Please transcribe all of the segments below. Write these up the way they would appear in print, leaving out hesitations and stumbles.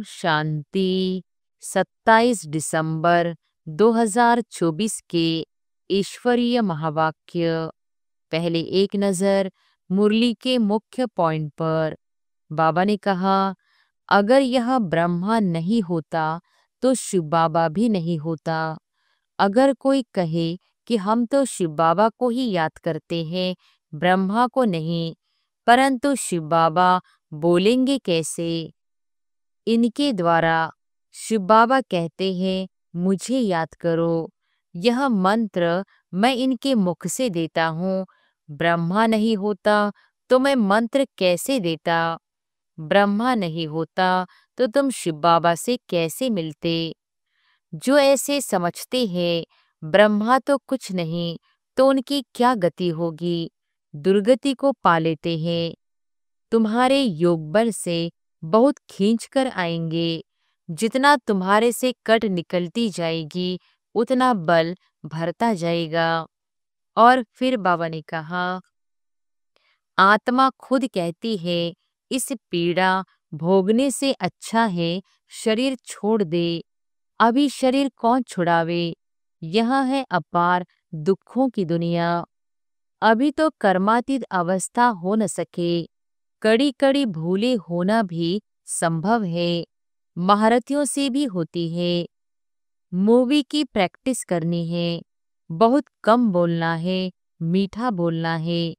शांति। 27 दिसंबर 2024 के ईश्वरीय महावाक्य। पहले एक नजर मुरली के मुख्य पॉइंट पर। बाबा ने कहा, अगर यह ब्रह्मा नहीं होता तो शिव बाबा भी नहीं होता। अगर कोई कहे कि हम तो शिव बाबा को ही याद करते हैं, ब्रह्मा को नहीं, परंतु शिव बाबा बोलेंगे कैसे? इनके द्वारा शिव बाबा कहते हैं, मुझे याद करो। यह मंत्र मैं इनके मुख से देता हूँ। ब्रह्मा नहीं होता तो मैं मंत्र कैसे देता? ब्रह्मा नहीं होता तो तुम शिव बाबा से कैसे मिलते? जो ऐसे समझते हैं ब्रह्मा तो कुछ नहीं, तो उनकी क्या गति होगी? दुर्गति को पा लेते हैं। तुम्हारे योग बल से बहुत खींच कर आएंगे। जितना तुम्हारे से कट निकलती जाएगी उतना बल भरता जाएगा। और फिर बाबा ने कहा, आत्मा खुद कहती है इस पीड़ा भोगने से अच्छा है शरीर छोड़ दे। अभी शरीर कौन छुड़ावे? यह है अपार दुखों की दुनिया। अभी तो कर्मातीत अवस्था हो न सके। कड़ी कड़ी भूले होना भी संभव है। महारथियों से भी होती है। मूवी की प्रैक्टिस करनी है। बहुत कम बोलना है, मीठा बोलना है।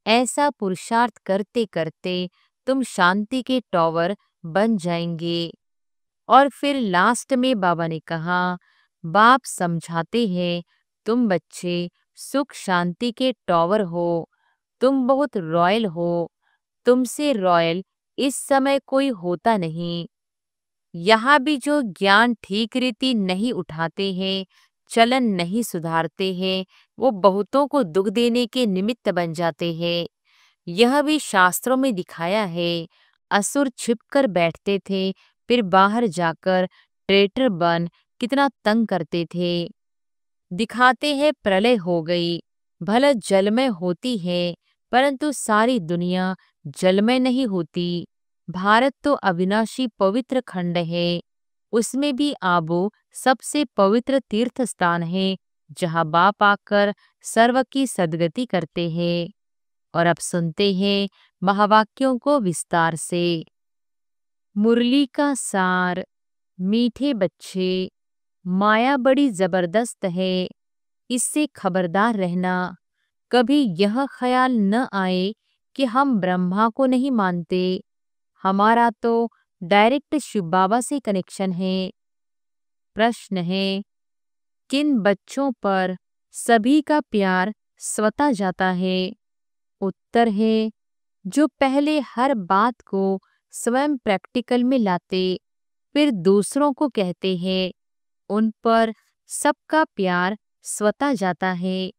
ऐसा पुरुषार्थ करते करते तुम शांति के टॉवर बन जाएंगे। और फिर लास्ट में बाबा ने कहा, बाप समझाते हैं तुम बच्चे सुख शांति के टॉवर हो। तुम बहुत रॉयल हो। तुमसे रॉयल इस समय कोई होता नहीं। यहाँ भी जो ज्ञान ठीक रीति नहीं उठाते हैं, चलन नहीं सुधारते हैं, वो बहुतों को दुख देने के निमित्त बन जाते हैं। यह भी शास्त्रों में दिखाया है। असुर छिप कर बैठते थे, फिर बाहर जाकर ट्रेटर बन कितना तंग करते थे। दिखाते हैं प्रलय हो गई, भला जल में होती है, परंतु सारी दुनिया जल में नहीं होती। भारत तो अविनाशी पवित्र खंड है। उसमें भी आबू सबसे पवित्र तीर्थ स्थान है, जहाँ बाप आकर सर्व की सद्गति करते हैं। और अब सुनते हैं महावाक्यों को विस्तार से। मुरली का सार। मीठे बच्चे, माया बड़ी जबरदस्त है, इससे खबरदार रहना। कभी यह ख्याल न आए कि हम ब्रह्मा को नहीं मानते। हमारा तो डायरेक्ट शिव बाबा से कनेक्शन है। प्रश्न है, किन बच्चों पर सभी का प्यार स्वतः जाता है? उत्तर है, जो पहले हर बात को स्वयं प्रैक्टिकल में लाते, फिर दूसरों को कहते हैं, उन पर सबका प्यार स्वतः जाता है।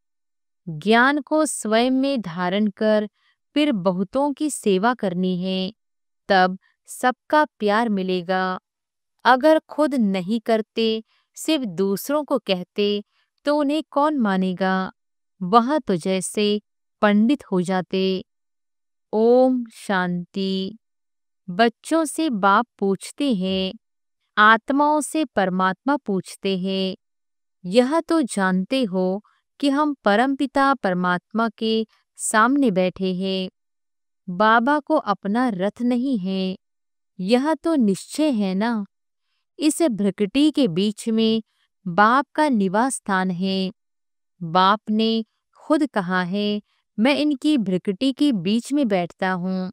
ज्ञान को स्वयं में धारण कर फिर बहुतों की सेवा करनी है, तब सबका प्यार मिलेगा। अगर खुद नहीं करते, सिर्फ दूसरों को कहते, तो उन्हें कौन मानेगा? वह तो जैसे पंडित हो जाते। ओम शांति। बच्चों से बाप पूछते हैं, आत्माओं से परमात्मा पूछते हैं, यह तो जानते हो कि हम परमपिता परमात्मा के सामने बैठे हैं। बाबा को अपना रथ नहीं है, यह तो निश्चय है ना। इस भ्रकटी के बीच में बाप का निवास स्थान है। बाप ने खुद कहा है, मैं इनकी भ्रकटी के बीच में बैठता हूँ,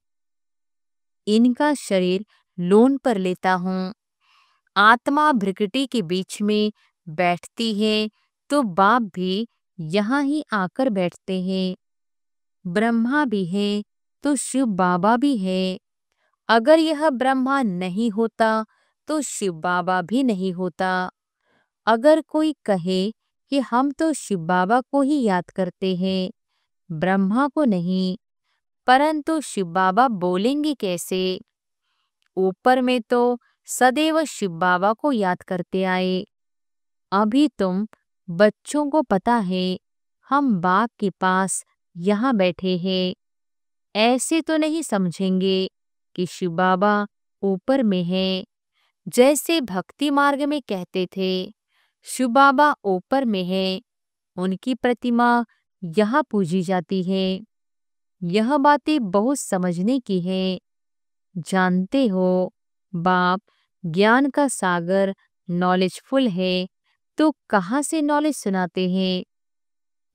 इनका शरीर लोन पर लेता हूँ। आत्मा भ्रकटी के बीच में बैठती है तो बाप भी यहाँ ही आकर बैठते हैं। ब्रह्मा भी है तो शिव बाबा भी है। अगर यह ब्रह्मा नहीं होता तो शिव बाबा भी नहीं होता। अगर कोई कहे कि हम तो शिव बाबा को ही याद करते हैं, ब्रह्मा को नहीं, परंतु शिव बाबा बोलेंगे कैसे? ऊपर में तो सदैव शिव बाबा को याद करते आए। अभी तुम बच्चों को पता है हम बाप के पास यहाँ बैठे हैं। ऐसे तो नहीं समझेंगे कि शिव बाबा ऊपर में है। जैसे भक्ति मार्ग में कहते थे, शिव बाबा ऊपर में है, उनकी प्रतिमा यहाँ पूजी जाती है। यह बातें बहुत समझने की है। जानते हो, बाप ज्ञान का सागर नॉलेजफुल है, तो कहाँ से नॉलेज सुनाते हैं?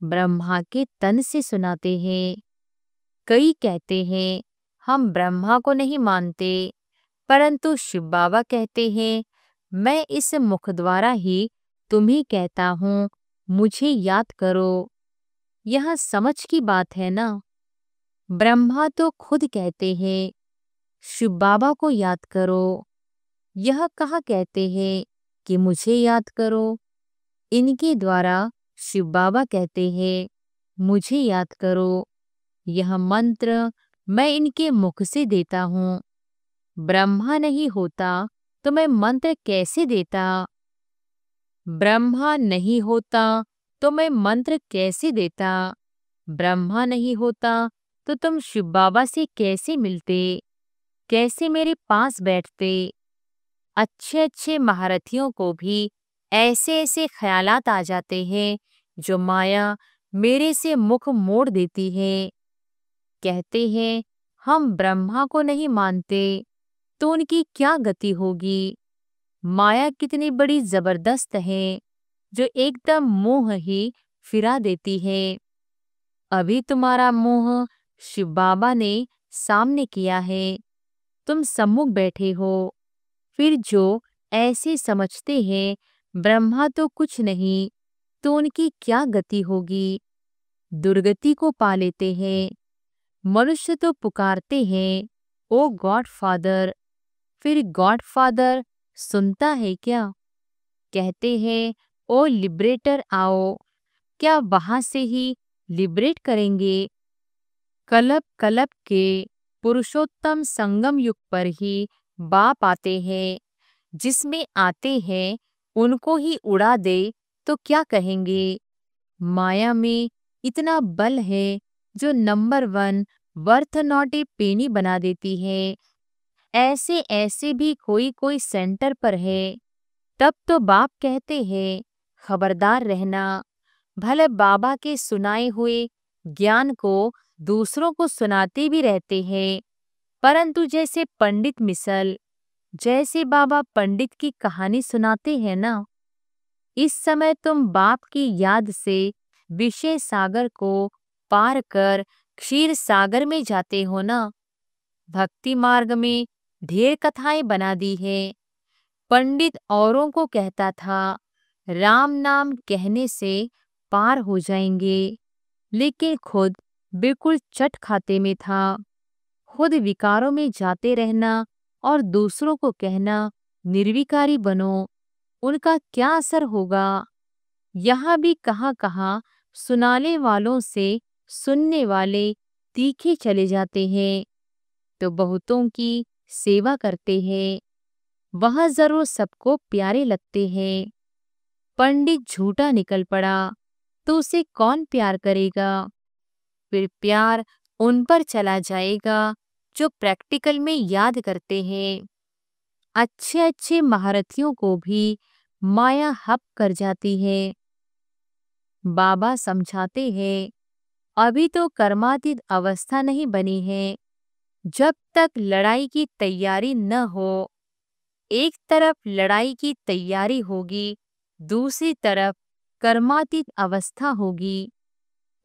ब्रह्मा के तन से सुनाते हैं। कई कहते हैं हम ब्रह्मा को नहीं मानते, परंतु शिव बाबा कहते हैं मैं इस मुख द्वारा ही तुम्हें कहता हूँ, मुझे याद करो। यह समझ की बात है ना। ब्रह्मा तो खुद कहते हैं शिव बाबा को याद करो। यह कहाँ कहते हैं कि मुझे याद करो? इनके द्वारा शिव बाबा कहते हैं मुझे याद करो। यह मंत्र मैं इनके मुख से देता हूँ। ब्रह्मा नहीं होता तो मैं मंत्र कैसे देता? ब्रह्मा नहीं होता तो मैं मंत्र कैसे देता? ब्रह्मा नहीं होता तो तुम शिव बाबा से कैसे मिलते? कैसे मेरे पास बैठते? अच्छे अच्छे महारथियों को भी ऐसे ऐसे ख्यालात आ जाते हैं जो माया मेरे से मुख मोड़ देती है। कहते हैं हम ब्रह्मा को नहीं मानते, तो उनकी क्या गति होगी? माया कितनी बड़ी जबरदस्त है जो एकदम मोह ही फिरा देती है। अभी तुम्हारा मोह शिव बाबा ने सामने किया है, तुम सम्मुख बैठे हो। फिर जो ऐसे समझते हैं ब्रह्मा तो कुछ नहीं, तो उनकी क्या गति होगी? दुर्गति को पा लेते हैं। मनुष्य तो पुकारते हैं ओ गॉड फादर, फिर गॉड फादर सुनता है क्या? कहते हैं ओ लिबरेटर आओ, क्या वहां से ही लिबरेट करेंगे? कलप कलप के पुरुषोत्तम संगम युग पर ही बाप आते हैं। जिसमें आते हैं उनको ही उड़ा दे तो क्या कहेंगे? माया में इतना बल है जो नंबर 1 वर्थ नॉट ए पेनी बना देती है। ऐसे ऐसे भी कोई कोई सेंटर पर है। तब तो बाप कहते हैं खबरदार रहना। भले बाबा के सुनाए हुए ज्ञान को दूसरों को सुनाते भी रहते हैं, परंतु जैसे पंडित मिसल, जैसे बाबा पंडित की कहानी सुनाते हैं ना, इस समय तुम बाप की याद से विषय सागर को पार कर क्षीर सागर में जाते हो ना। भक्ति मार्ग में ढेर कथाएं बना दी है। पंडित औरों को कहता था राम नाम कहने से पार हो जाएंगे, लेकिन खुद बिल्कुल चट खाते में था। खुद विकारों में जाते रहना और दूसरों को कहना निर्विकारी बनो, उनका क्या असर होगा? यहाँ भी कहाँ कहाँ सुनाने वालों से सुनने वाले तीखे चले जाते हैं, तो बहुतों की सेवा करते हैं। वह जरूर सबको प्यारे लगते हैं। पंडित झूठा निकल पड़ा तो उसे कौन प्यार करेगा? फिर प्यार उन पर चला जाएगा जो प्रैक्टिकल में याद करते हैं। अच्छे अच्छे महारथियों को भी माया हप कर जाती है। बाबा समझाते हैं अभी तो कर्मातीत अवस्था नहीं बनी है। जब तक लड़ाई की तैयारी न हो, एक तरफ लड़ाई की तैयारी होगी, दूसरी तरफ कर्मातीत अवस्था होगी।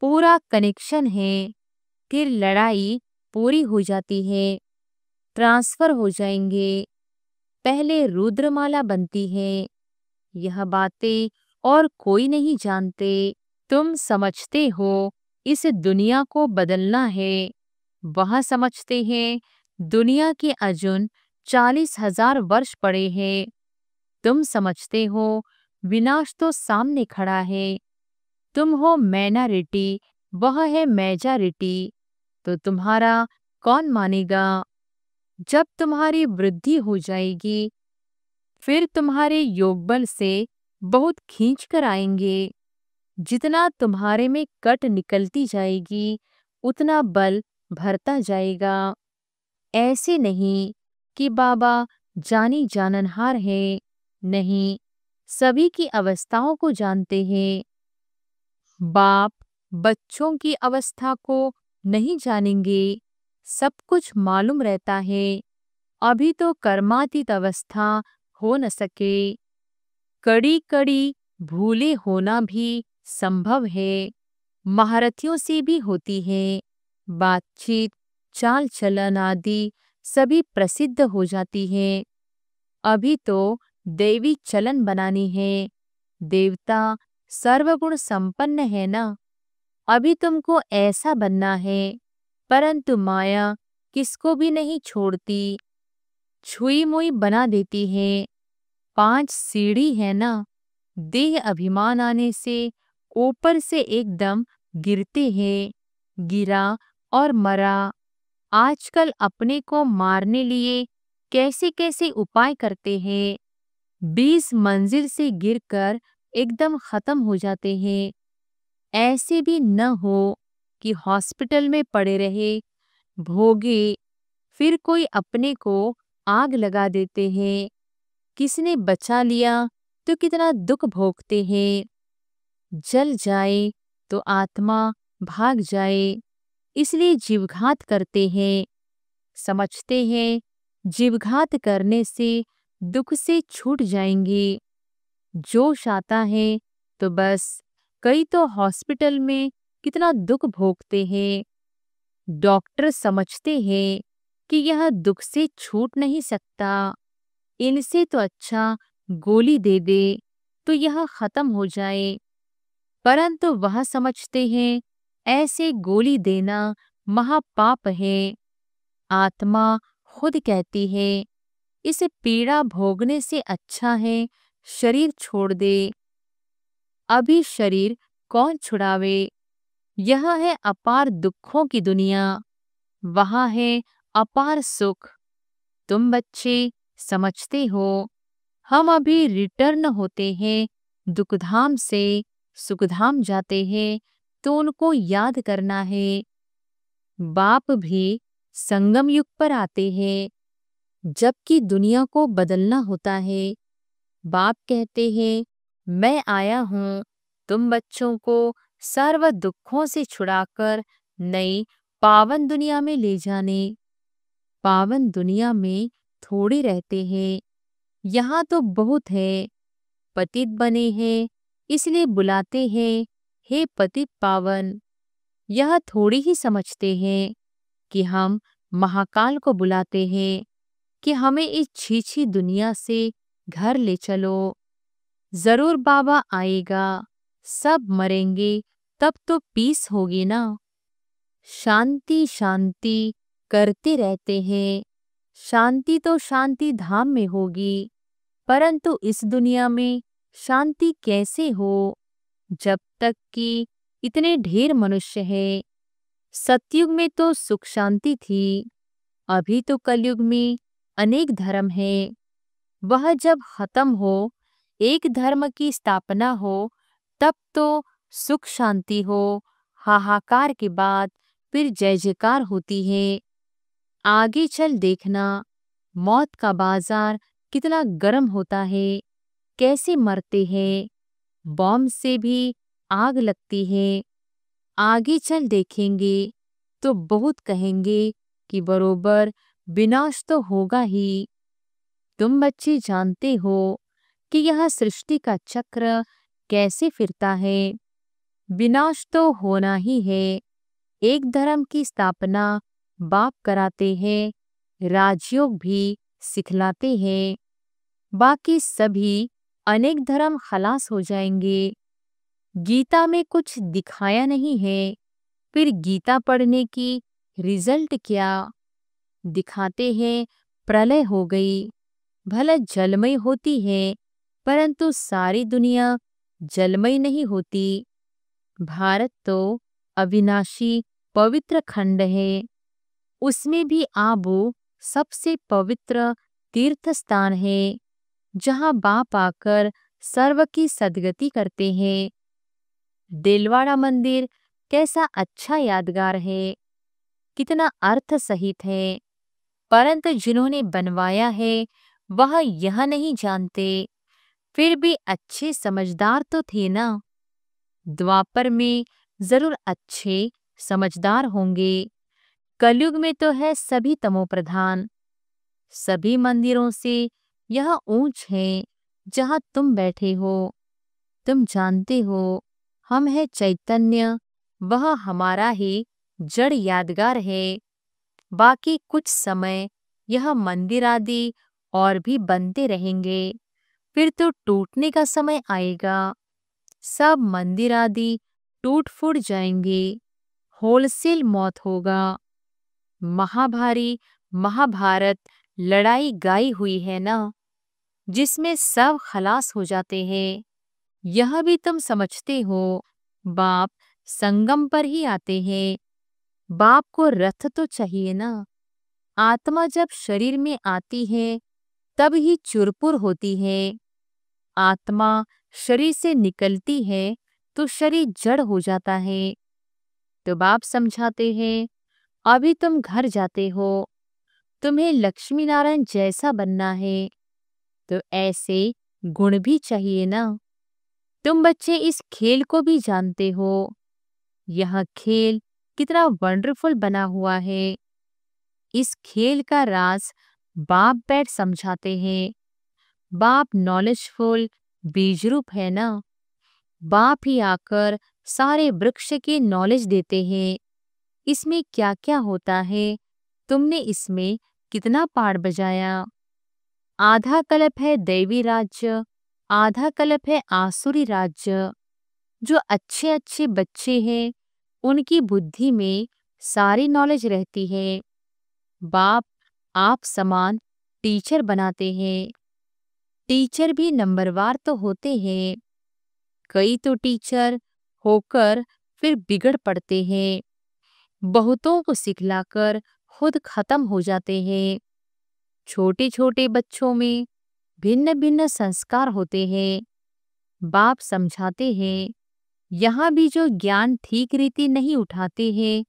पूरा कनेक्शन है, फिर लड़ाई पूरी हो जाती है, ट्रांसफर हो जाएंगे। पहले रुद्रमाला बनती है। यह बातें और कोई नहीं जानते। तुम समझते हो इस दुनिया को बदलना है, वह समझते हैं दुनिया के अजुन 40,000 वर्ष पड़े हैं। तुम समझते हो विनाश तो सामने खड़ा है। तुम हो माइनॉरिटी, वह है मेजॉरिटी, तो तुम्हारा कौन मानेगा? जब तुम्हारी वृद्धि हो जाएगी, फिर तुम्हारे योगबल से बहुत खींच कर आएंगे। जितना तुम्हारे में कट निकलती जाएगी, उतना बल भरता जाएगा। ऐसे नहीं कि बाबा जानी जाननहार है, नहीं, सभी की अवस्थाओं को जानते हैं। बाप बच्चों की अवस्था को नहीं जानेंगे, सब कुछ मालूम रहता है, अभी तो कर्मातीत अवस्था हो न सके। कड़ी कड़ी भूले होना भी संभव है, महारथियों से भी होती है। बातचीत, चाल चलन आदि सभी प्रसिद्ध हो जाती है। अभी तो दैवी चलन बनानी है, देवता सर्वगुण संपन्न है ना, अभी तुमको ऐसा बनना है। परंतु माया किसको भी नहीं छोड़ती, छुई मुई बना देती है। 5 सीढ़ी है ना, देह अभिमान आने से ऊपर से एकदम गिरते हैं, गिरा और मरा। आजकल अपने को मारने लिए कैसे कैसे उपाय करते हैं, 20 मंजिल से गिरकर एकदम खत्म हो जाते हैं। ऐसे भी न हो कि हॉस्पिटल में पड़े रहे, भोगे, फिर कोई अपने को आग लगा देते हैं। किसने बचा लिया तो कितना दुख भोगते हैं। जल जाए तो आत्मा भाग जाए, इसलिए जीवघात करते हैं। समझते हैं जीवघात करने से दुख से छूट जाएंगे। जोश आता है तो बस, कई तो हॉस्पिटल में कितना दुख भोगते हैं। डॉक्टर समझते हैं कि यह दुख से छूट नहीं सकता, इनसे तो अच्छा गोली दे दे तो यह खत्म हो जाए। परंतु वह समझते हैं ऐसे गोली देना महापाप है। आत्मा खुद कहती है इसे पीड़ा भोगने से अच्छा है शरीर छोड़ दे। अभी शरीर कौन छुड़ावे, यह है अपार दुखों की दुनिया, वहाँ है अपार सुख। तुम बच्चे समझते हो, हम अभी रिटर्न होते हैं दुखधाम से, सुखधाम जाते हैं तो उनको याद करना है। बाप भी संगम युग पर आते हैं, जबकि दुनिया को बदलना होता है। बाप कहते हैं मैं आया हूँ तुम बच्चों को सर्व दुखों से छुड़ाकर नई पावन दुनिया में ले जाने। पावन दुनिया में थोड़े रहते हैं, यहाँ तो बहुत है। पतित बने हैं इसलिए बुलाते हैं हे पतित पावन। यह थोड़ी ही समझते हैं कि हम महाकाल को बुलाते हैं कि हमें इस छीछी दुनिया से घर ले चलो। जरूर बाबा आएगा, सब मरेंगे तब तो पीस होगी ना। शांति शांति करते रहते हैं, शांति तो शांति धाम में होगी, परंतु इस दुनिया में शांति कैसे हो जब तक कि इतने ढेर मनुष्य हैं। सतयुग में तो सुख शांति थी, अभी तो कलयुग में अनेक धर्म है। वह जब खत्म हो, एक धर्म की स्थापना हो, तब तो सुख शांति हो। हाहाकार के बाद फिर जय जयकार होती है। आगे चल देखना, मौत का बाजार कितना गर्म होता है, कैसे मरते हैं, बॉम्ब से भी आग लगती है। आगे चल देखेंगे तो बहुत कहेंगे कि बरोबर विनाश तो होगा ही। तुम बच्चे जानते हो कि यह सृष्टि का चक्र कैसे फिरता है, विनाश तो होना ही है। एक धर्म की स्थापना बाप कराते हैं, राजयोग भी सिखलाते हैं, बाकी सभी अनेक धर्म खलास हो जाएंगे। गीता में कुछ दिखाया नहीं है, फिर गीता पढ़ने की रिजल्ट क्या। दिखाते हैं प्रलय हो गई, भला जलमय होती है, परंतु सारी दुनिया जलमय नहीं होती। भारत तो अविनाशी पवित्र खंड है, उसमें भी आबू सबसे पवित्र तीर्थ स्थान है, जहाँ बाप आकर सर्व की सद्गति करते हैं। दिलवाड़ा मंदिर कैसा अच्छा यादगार है, कितना अर्थ सहित है, परंतु जिन्होंने बनवाया है वह यह नहीं जानते, फिर भी अच्छे समझदार तो थे ना। द्वापर में जरूर अच्छे समझदार होंगे, कलयुग में तो है सभी तमोप्रधान। सभी मंदिरों से यह ऊंच है जहाँ तुम बैठे हो। तुम जानते हो हम है चैतन्य, वह हमारा ही जड़ यादगार है। बाकी कुछ समय यह मंदिर आदि और भी बनते रहेंगे, फिर तो टूटने का समय आएगा। सब मंदिर आदि टूट फूट जाएंगे, होलसेल मौत होगा। महाभारी महाभारत लड़ाई गाई हुई है ना, जिसमें सब खलास हो जाते हैं। यह भी तुम समझते हो, बाप संगम पर ही आते हैं। बाप को रथ तो चाहिए ना। आत्मा जब शरीर में आती है तब ही चुरपुर होती है। आत्मा शरीर से निकलती है तो शरीर जड़ हो जाता है। तो बाप समझाते हैं, अभी तुम घर जाते हो, तुम्हें लक्ष्मी नारायण जैसा बनना है, तो ऐसे गुण भी चाहिए ना। तुम बच्चे इस खेल को भी जानते हो। यह खेल कितना वंडरफुल बना हुआ है। इस खेल का राज बाप बैठ समझाते हैं। बाप नॉलेजफुल बीजरूप है ना। बाप ही आकर सारे वृक्ष की नॉलेज देते हैं। इसमें क्या क्या होता है, तुमने इसमें कितना पाठ बजाया। आधा कल्प है दैवी राज्य, आधा कल्प है आसुरी राज्य। जो अच्छे अच्छे बच्चे हैं उनकी बुद्धि में सारी नॉलेज रहती है। बाप आप समान टीचर बनाते हैं। टीचर भी नंबरवार तो होते हैं। कई तो टीचर होकर फिर बिगड़ पड़ते हैं। बहुतों को सिखलाकर खुद खत्म हो जाते हैं। छोटे छोटे बच्चों में भिन्न भिन्न संस्कार होते हैं। बाप समझाते हैं, यहाँ भी जो ज्ञान ठीक रीति नहीं उठाते हैं,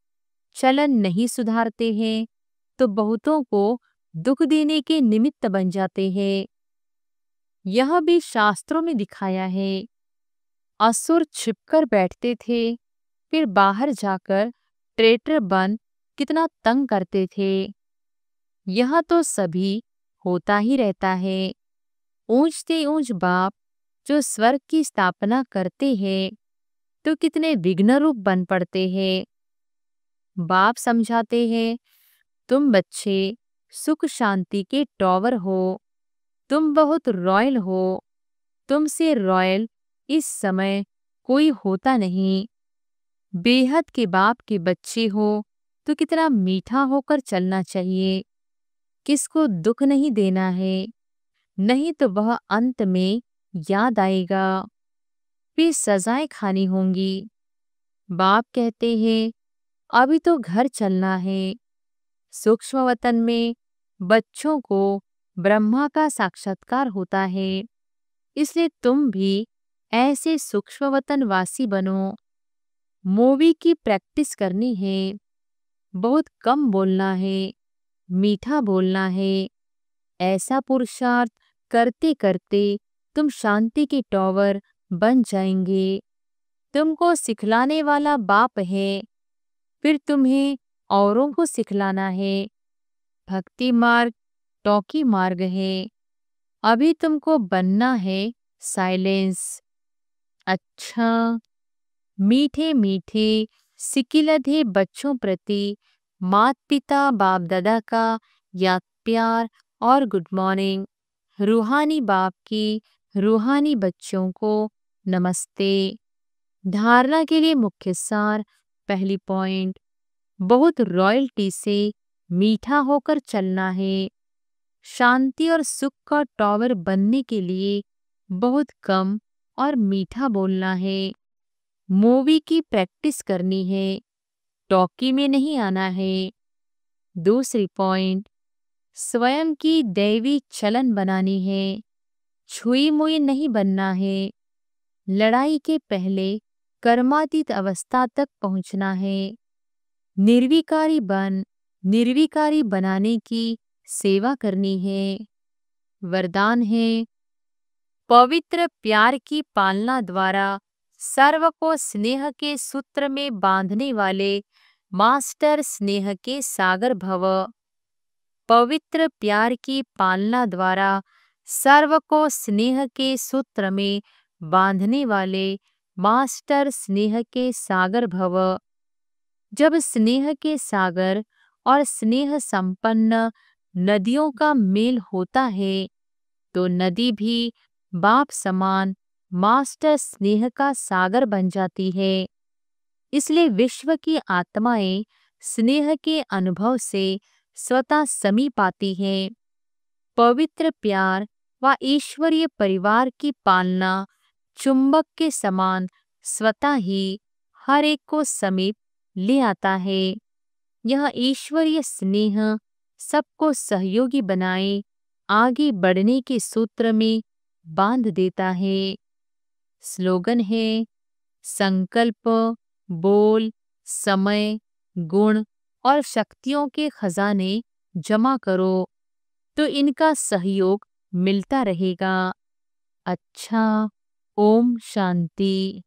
चलन नहीं सुधारते हैं, तो बहुतों को दुख देने के निमित्त बन जाते हैं। यह भी शास्त्रों में दिखाया है। असुर छिपकर बैठते थे, फिर बाहर जाकर ट्रेटर बन कितना तंग करते थे। यह तो सभी होता ही रहता है। ऊंचते ऊंच बाप जो स्वर्ग की स्थापना करते हैं तो कितने विघ्न रूप बन पड़ते हैं। बाप समझाते हैं, तुम बच्चे सुख शांति के टॉवर हो। तुम बहुत रॉयल हो। तुमसे रॉयल इस समय कोई होता नहीं। बेहद के बाप के बच्चे हो तो कितना मीठा होकर चलना चाहिए। किसको दुख नहीं देना है, नहीं तो वह अंत में याद आएगा, फिर सजाएं खानी होंगी। बाप कहते हैं, अभी तो घर चलना है। सूक्ष्म वतन में बच्चों को ब्रह्मा का साक्षात्कार होता है, इसलिए तुम भी ऐसे सूक्ष्म वतन वासी बनो। मूवी की प्रैक्टिस करनी है। बहुत कम बोलना है, मीठा बोलना है। ऐसा पुरुषार्थ करते करते तुम शांति के टॉवर बन जाएंगे। तुमको सिखलाने वाला बाप है, फिर तुम्हें औरों को सिखलाना है। भक्ति मार्ग टॉकी मार्ग है। अभी तुमको बनना है साइलेंस। अच्छा, मीठे मीठे सिकिलधे बच्चों प्रति माता पिता बाप दादा का याद प्यार और गुड मॉर्निंग। रूहानी बाप की रूहानी बच्चों को नमस्ते। धारणा के लिए मुख्य सार, पहली पॉइंट, बहुत रॉयल्टी से मीठा होकर चलना है। शांति और सुख का टॉवर बनने के लिए बहुत कम और मीठा बोलना है। मूवी की प्रैक्टिस करनी है, टॉकी में नहीं आना है। दूसरी पॉइंट, स्वयं की दैवी चलन बनानी है, छुई मुई नहीं बनना है। लड़ाई के पहले कर्मातीत अवस्था तक पहुंचना है। निर्विकारी बनाने की सेवा करनी है। वरदान है पवित्र प्यार की पालना द्वारा सर्व को स्नेह के सूत्र में बांधने वाले मास्टर स्नेह के सागर भव। पवित्र प्यार की पालना द्वारा सर्व को स्नेह के सूत्र में बांधने वाले मास्टर स्नेह के सागर भव। जब स्नेह के सागर और स्नेह संपन्न नदियों का मेल होता है तो नदी भी बाप समान मास्टर स्नेह का सागर बन जाती है। इसलिए विश्व की आत्माएं स्नेह के अनुभव से स्वतः समीप आती हैं। पवित्र प्यार व ईश्वरीय परिवार की पालना चुंबक के समान स्वतः ही हर एक को समीप ले आता है। यह ईश्वरीय स्नेह सबको सहयोगी बनाए आगे बढ़ने के सूत्र में बांध देता है। स्लोगन है संकल्प, बोल, समय, गुण और शक्तियों के खजाने जमा करो तो इनका सहयोग मिलता रहेगा। अच्छा, ओम शांति।